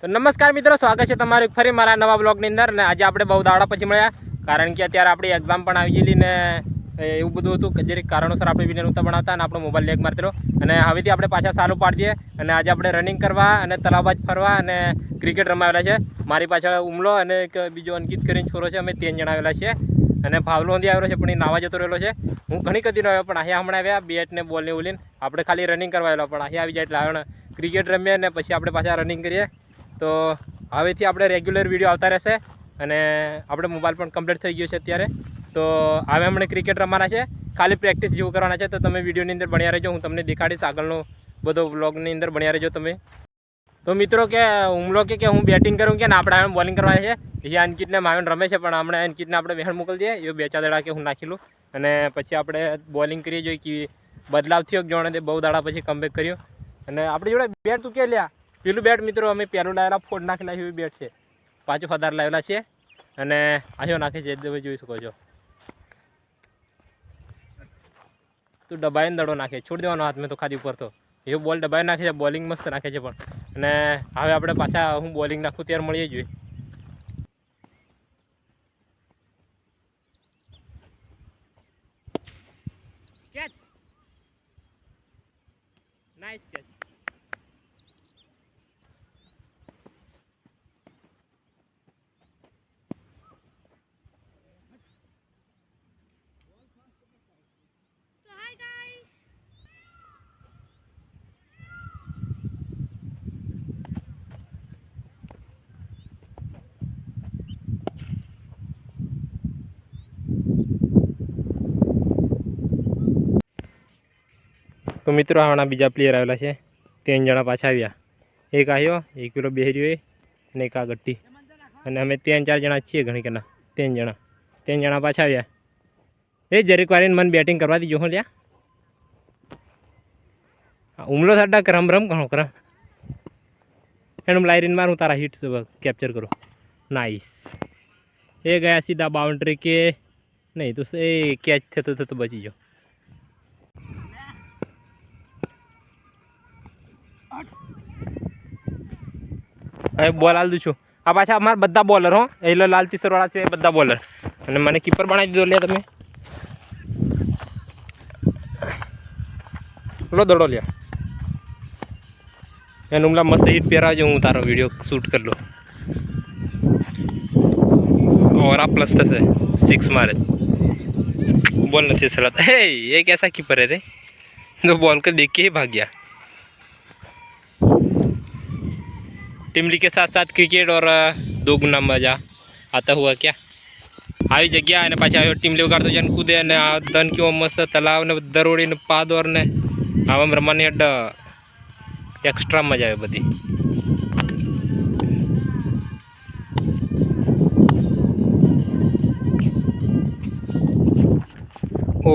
તો નમસ્કાર મિત્રો, સ્વાગત છે તમારું ફરી મારા નવા બ્લોગની અંદર. ને આજે આપણે બહુ દાડા પછી મળ્યા, કારણ કે અત્યારે આપણી એક્ઝામ પણ આવી ગયેલી ને એવું બધું હતું કે જે કારણોસર આપણે વિડીયો નહોતા બનાવતા અને આપણો મોબાઈલ લેગ મારતો. અને હવેથી આપણે પાછા ચાલુ પાડી દઈએ અને આજે આપણે રનિંગ કરવા અને તલાવબાજ ફરવા અને ક્રિકેટ રમાવેલા છે. મારી પાછળ ઉમલો અને એક બીજો અંકિત કરીને છોરો છે. અમે 3 જણા આવેલા છીએ અને ભાવલો અંદર આવેલો છે પણ એ નાવા જતો રહેલો છે. હું ઘણી કદી રહ્યો પણ અહીંયા હમણાં આવ્યા બેટ ને બોલ ને ઉલીને આપણે ખાલી રનિંગ કરવા આવેલા, પણ અહીંયા આવી જાય એટલે આવે ક્રિકેટ રમીએ ને પછી આપણે પાછા રનિંગ કરીએ. તો હવેથી આપણે રેગ્યુલર વિડીયો આવતા રહેશે અને આપણે મોબાઈલ પણ કમ્પ્લીટ થઈ ગયો છે અત્યારે. તો હવે હમણાં ક્રિકેટ રમવાના છે, ખાલી પ્રેક્ટિસ જેવું કરવાના છે. તો તમે વિડીયોની અંદર બન્યા રહેજો, હું તમને દેખાડીશ આગળનો બધો વ્લોગની અંદર બન્યા રહેજો તમે. તો મિત્રો કે હુમલો કે હું બેટિંગ કરું કે આપણે હવે બોલિંગ કરવાની છે. એ અંકિતને માવીને રમે છે પણ હમણાં અંકિતને આપણે બેહણ મોકલી દઈએ, એ 2-4 દાડા કે હું નાખેલું અને પછી આપણે બોલિંગ કરીએ જોઈએ કે બદલાવ થયો જાણે તે બહુ દાડા પછી કમબેક કર્યો. અને આપણી જોડે બેટ તું કે લ્યા પેલું બેટ મિત્રો અમે પહેલું લાવેલા ફોડ નાખેલા એવી બેટ છે, પાછું ફદાર લાવેલા છે અને આયો નાખે છે તમે જોઈ શકો છો. તું દબાઈને દડો નાખે, છોડી દેવાનો હાથ મેં તો ખાલી ઉપર તો એ બોલ દબાઈ નાખે છે. બોલિંગ મસ્ત નાખે છે પણ. અને હવે આપણે પાછા હું બોલિંગ નાખું ત્યારે મળીએ જોઈએ. Catch, nice catch. તો મિત્રો હમણાં બીજા પ્લેયર આવેલા છે, 3 જણા પાછા આવ્યા. એક આવ્યો, એક પેલો બેહી રહ્યો અને એક આ ગટ્ટી. અને અમે 3-4 જણા છીએ ઘણી કના 3 જણા પાછા આવ્યા. એ જરીક વારીને મને બેટિંગ કરવા દીજો હો લ્યા. હુમલો સાડા રમ ઘણો કર એનું લાઈરીને મારું તારા હિટ કેપ્ચર કરો. નાઇસ. એ ગયા સીધા બાઉન્ડ્રી કે નહીં તો એ કેચ થતો બચી ગયો. હવે બોલ હાલ દઉં છું. આ પાછા અમારા બધા બોલર હો, એ લાલ ટી-શર્ટ વાળા છે બધા બોલર. અને મને કીપર બનાવી દીધો લે તમે. લો દડો લ્યા એને ઉમલા મસ્ત હિટ પહેરાવજો, હું તારો વિડીયો શૂટ કરી લો. ઓરા પ્લસ થશે 6 મારે. બોલ નથી સલાતા. हे ये कैसा कीपर है रे, जो बॉल को देख के ही भाग गया. टिमली के साथ साथ क्रिकेट और 2 गुना मजा आता हुआ क्या. આવી જગ્યા અને પાછી આવ્યો ટીમલી વગાડતો જન કૂદે અને આ ધન કેવો મસ્ત તલાવ ને દરોડી ને પાદોર ને આવા રમવાની એક્સ્ટ્રા મજા આવે બધી. ઓ